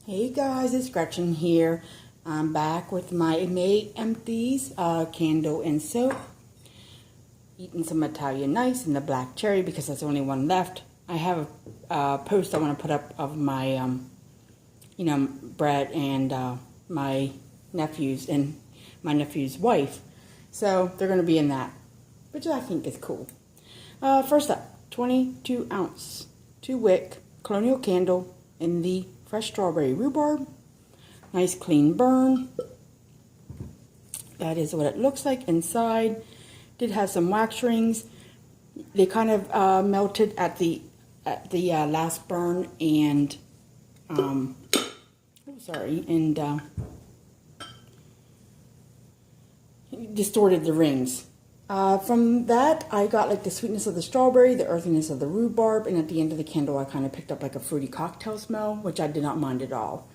Hey guys, it's Gretchen here. I'm back with my May Empties candle and soap. Eating some Italian Nice and the black cherry because that's the only one left. I have a post I want to put up of my, Brett and my nephews and my nephew's wife. So they're going to be in that, which I think is cool. First up, 22 ounce 2-wick colonial candle in the fresh strawberry rhubarb. Nice clean burn. That is what it looks like inside. Did have some wax rings. They kind of melted at the last burn and distorted the rings. From that, I got like the sweetness of the strawberry, the earthiness of the rhubarb, and at the end of the candle, I kind of picked up like a fruity cocktail smell, which I did not mind at all.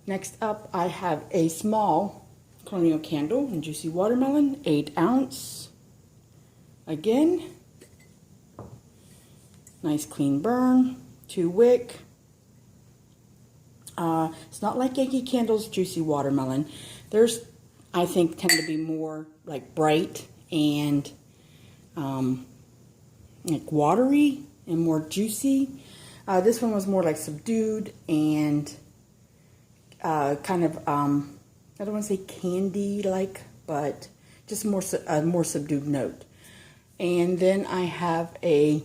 Next up, I have a small colonial candle in juicy watermelon, 8 ounce. Again, nice clean burn, 2-wick. It's not like Yankee Candle's juicy watermelon. There's, I think, tend to be more like bright and like watery and more juicy. This one was more like subdued and kind of I don't want to say candy like, but just more subdued note. And then I have a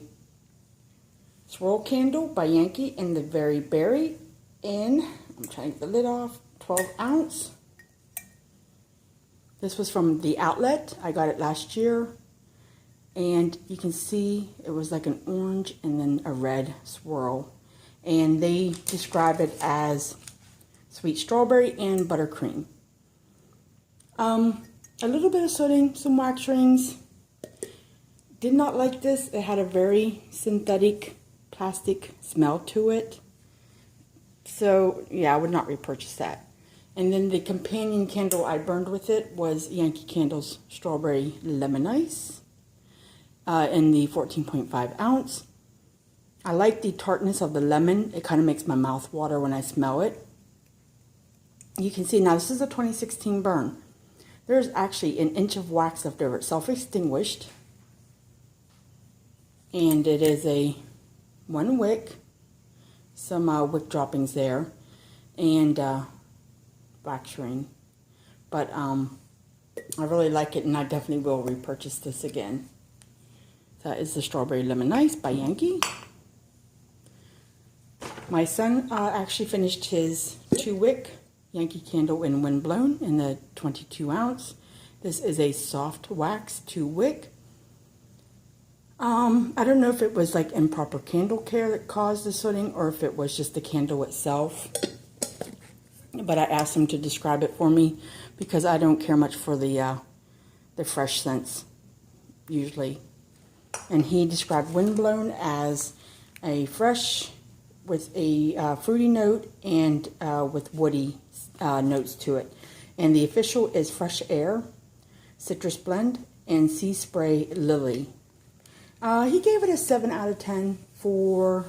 swirl candle by Yankee in the Very Berry in, I'm trying to get the lid off, 12 ounce. This was from the outlet. I got it last year. And you can see it was like an orange and then a red swirl. And they describe it as sweet strawberry and buttercream. A little bit of sooting, some wax rings. Did not like this. It had a very synthetic plastic smell to it. So yeah, I would not repurchase that. And then the companion candle I burned with it was Yankee Candle's Strawberry Lemon Ice in the 14.5 ounce. I like the tartness of the lemon. It kind of makes my mouth water when I smell it. You can see now this is a 2016 burn. There's actually an inch of wax left over. It's self-extinguished. And it is a 1 wick. Some wick droppings there. And wax ring. But I really like it and I definitely will repurchase this again. That is the Strawberry Lemon Ice by Yankee. My son actually finished his 2-wick Yankee Candle in Windblown in the 22 ounce. This is a soft wax 2-wick. I don't know if it was like improper candle care that caused the sooting or if it was just the candle itself. But I asked him to describe it for me because I don't care much for the fresh scents usually. And he described Windblown as a fresh with a fruity note and with woody notes to it. And the official is Fresh Air, Citrus Blend, and Sea Spray Lily. He gave it a 7 out of 10 for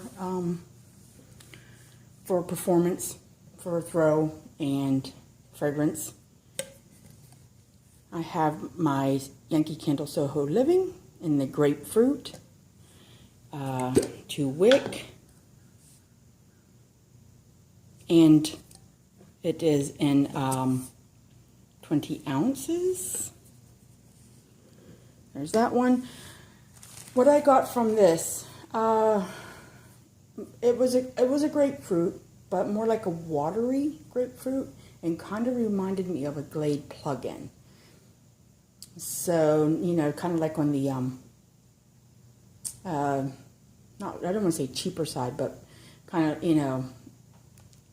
performance, for throw, and fragrance. I have my Yankee Candle Soho Living in the grapefruit, 2-wick, and it is in 20 ounces. There's that one. What I got from this, it was a grapefruit, but more like a watery grapefruit, and kind of reminded me of a Glade plug-in. So, you know, kind of like on the, I don't want to say cheaper side, but kind of, you know,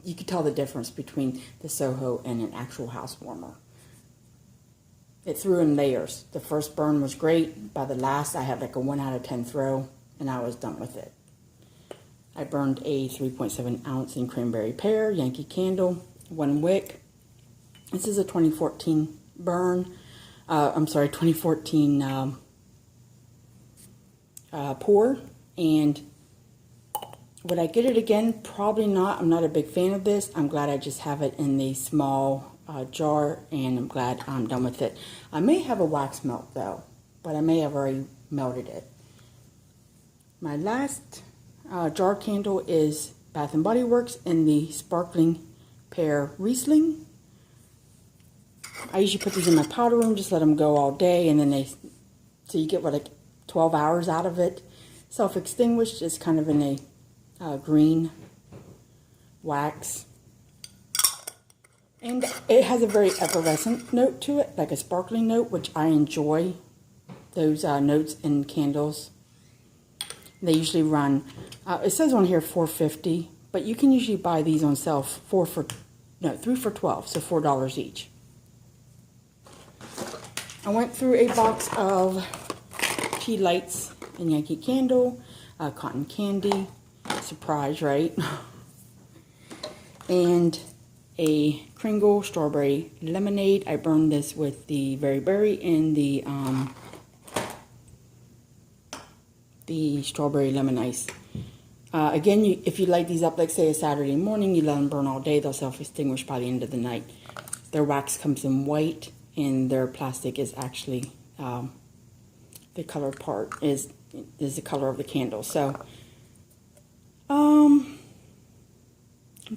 you could tell the difference between the Soho and an actual house warmer. It threw in layers. The first burn was great. By the last, I had like a 1 out of 10 throw, and I was done with it. I burned a 3.7 ounce in Cranberry Pear, Yankee Candle, 1 wick. This is a 2014 burn. 2014 pour, and Would I get it again? Probably not. I'm not a big fan of this. I'm glad I just have it in the small jar, and I'm glad I'm done with it. I may have a wax melt though, but I may have already melted it. My last jar candle is Bath & Body Works in the sparkling pear Riesling. I usually put these in my powder room, just let them go all day, and then so you get what, like 12 hours out of it. Self-extinguished, is kind of in a green wax, and it has a very effervescent note to it, like a sparkling note, which I enjoy those notes in candles. They usually run, it says on here $4.50, but you can usually buy these on sale 3 for $12, so $4 each. I went through a box of tea lights and Yankee Candle, cotton candy, surprise, right? And a Kringle strawberry lemonade. I burned this with the berry and the strawberry lemon ice. Again, if you light these up, like say a Saturday morning, you let them burn all day, they'll self-extinguish by the end of the night. Their wax comes in white, and their plastic is actually, the colored part is the color of the candle. So, I'm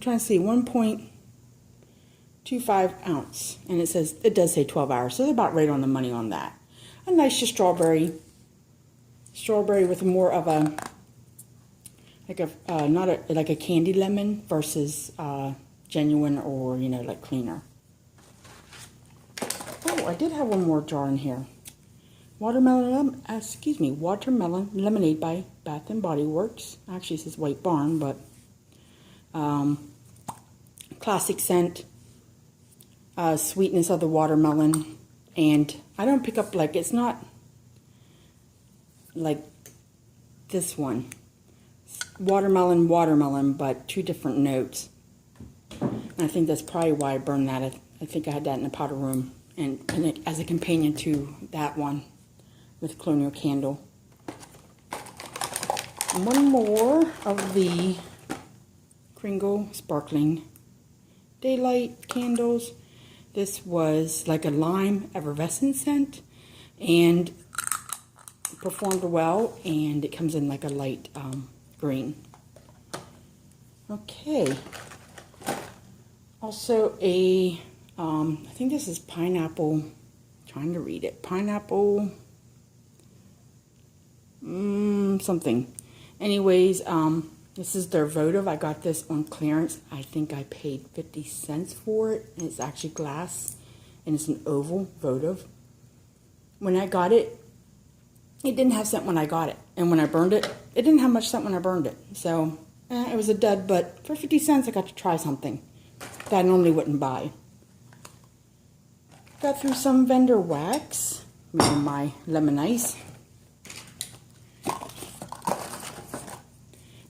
trying to see, 1.25 ounce, and it does say 12 hours, so they're about right on the money on that. A nice just strawberry with more of a like a candy lemon versus genuine or like cleaner. Oh, I did have one more jar in here. Watermelon lemonade by Bath & Body Works. Actually, it says White Barn, but classic scent, sweetness of the watermelon, and I don't pick up it's not like this one. Watermelon, but 2 different notes. And I think that's probably why I burned that. I think I had that in the powder room, and as a companion to that one with Colonial Candle. And one more of the Kringle Sparkling Daylight candles. This was like a lime effervescent scent, and performed well, and it comes in like a light green. Okay. Also I think this is pineapple, trying to read it, pineapple, something. Anyways, this is their votive. I got this on clearance. I think I paid 50 cents for it, and it's actually glass, and it's an oval votive. When I got it, it didn't have scent when I got it, and when I burned it, it didn't have much scent when I burned it. So, it was a dud, but for 50 cents, I got to try something that I normally wouldn't buy. Got through some vendor wax, my lemon ice.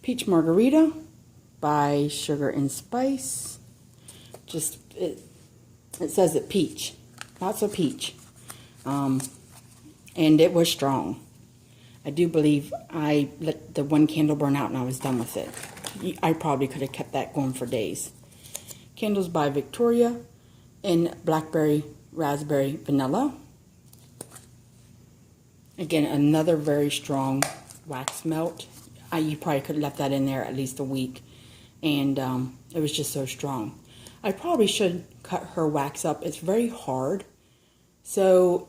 Peach Margarita by Sugar and Spice. It says it peach, lots of peach. And it was strong. I do believe I let the one candle burn out and I was done with it. I probably could have kept that going for days. Candles by Victoria in blackberry, raspberry, vanilla. Again, another very strong wax melt. You probably could have left that in there at least a week, and it was just so strong. I probably should cut her wax up. It's very hard, so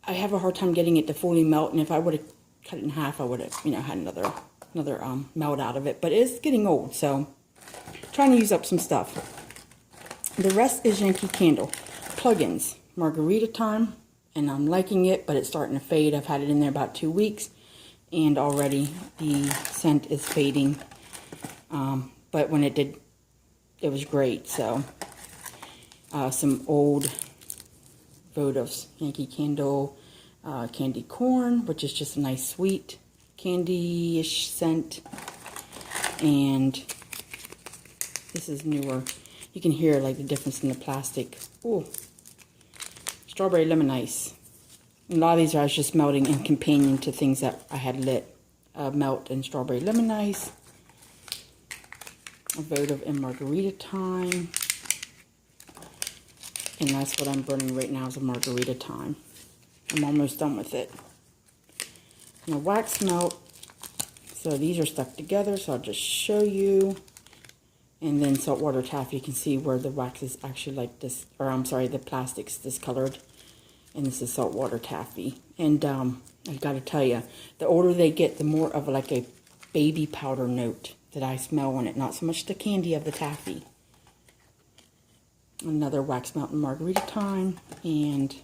I have a hard time getting it to fully melt, and if I would have cut it in half, I would have, had another melt out of it. But it's getting old, so trying to use up some stuff. The rest is Yankee Candle. Plugins. Margarita time, and I'm liking it, but it's starting to fade. I've had it in there about 2 weeks, and already the scent is fading. But when it did, it was great. So, some old votives. Yankee Candle, candy corn, which is just a nice sweet candy-ish scent. And this is newer. You can hear like the difference in the plastic. Ooh. Strawberry lemon ice. And a lot of these are just melting in companion to things that I had lit. Melt and strawberry lemon ice. a votive in margarita time. And that's what I'm burning right now is a margarita time. I'm almost done with it. And a wax melt. So these are stuck together, so I'll just show you. And then saltwater taffy, you can see where the wax is actually like this, or I'm sorry, the plastic's discolored. And this is saltwater taffy. And I gotta tell you, the older they get, the more of like a baby powder note that I smell on it. Not so much the candy of the taffy. Another wax melt in margarita time, and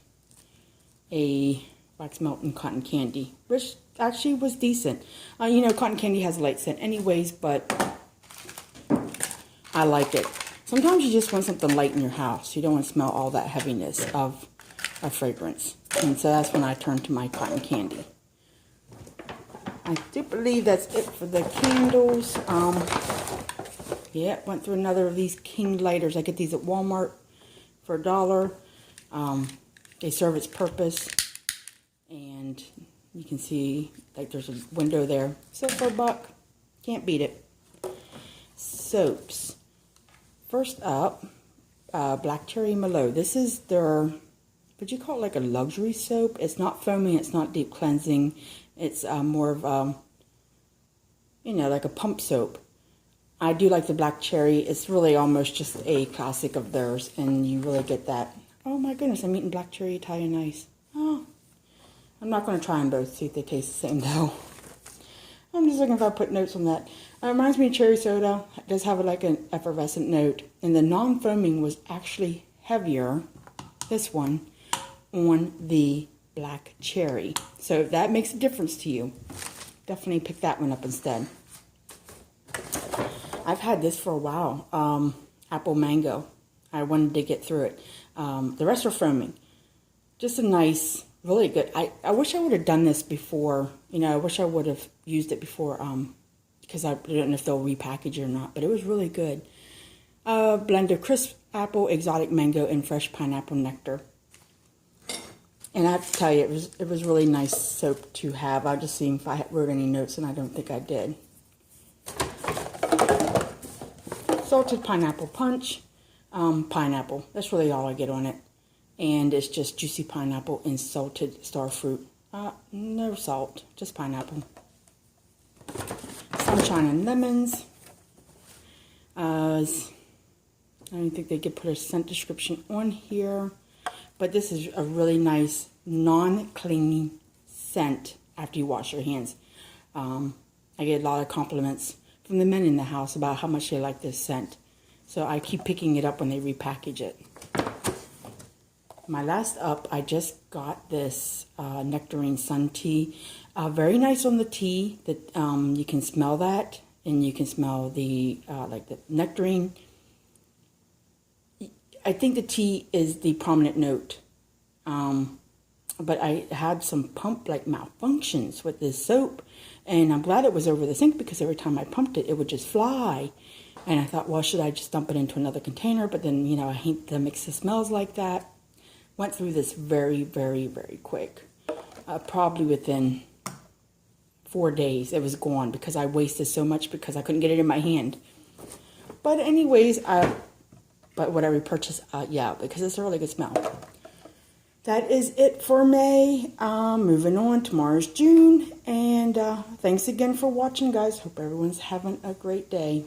a wax melt in cotton candy, which actually was decent. You know, cotton candy has a light scent anyways, but I like it. Sometimes you just want something light in your house. You don't want to smell all that heaviness of a fragrance. And so that's when I turn to my cotton candy. I do believe that's it for the candles. Yeah, went through another of these King lighters. I get these at Walmart for $1. They serve its purpose. And you can see, like, there's a window there. So for $1, can't beat it. Soaps. First up, Black Cherry Merlot. This is their, would you call it like a luxury soap? It's not foaming, it's not deep cleansing. It's more of, you know, like a pump soap. I do like the Black Cherry. It's really almost just a classic of theirs, and you really get that. Oh my goodness, I'm eating Black Cherry Italian Ice. Oh, I'm not going to try them both, see if they taste the same though. I'm just looking if I put notes on that. It reminds me of cherry soda. It does have like an effervescent note. And the non-foaming was actually heavier, this one, on the Black Cherry. So if that makes a difference to you, definitely pick that one up instead. I've had this for a while. Apple Mango. I wanted to get through it. The rest are foaming. Just a nice, really good. I wish I would have done this before. You know, I wish I would have used it before, because I don't know if they'll repackage it or not, but it was really good. Blend of crisp apple, exotic mango, and fresh pineapple nectar. And I have to tell you, it was really nice soap to have. I just seen if I wrote any notes, and I don't think I did. Salted pineapple punch. Pineapple. That's really all I get on it. And it's just juicy pineapple and salted star fruit. No salt, just pineapple. Sunshine and lemons. I don't think they could put a scent description on here. But this is a really nice non-clinging scent after you wash your hands. I get a lot of compliments from the men in the house about how much they like this scent. So I keep picking it up when they repackage it. My last up, I just got this nectarine sun tea. Very nice on the tea. That you can smell that, and you can smell the like the nectarine. I think the tea is the prominent note. But I had some pump-like malfunctions with this soap, and I'm glad it was over the sink because every time I pumped it, it would just fly. And I thought, well, should I just dump it into another container? But then, you know, I hate to mix the smells like that. Went through this very, very, very quick. Probably within 4 days, it was gone because I wasted so much because I couldn't get it in my hand. But anyways, but what I repurchased, yeah, because it's a really good smell. That is it for May. Moving on, tomorrow's June. And thanks again for watching, guys. Hope everyone's having a great day.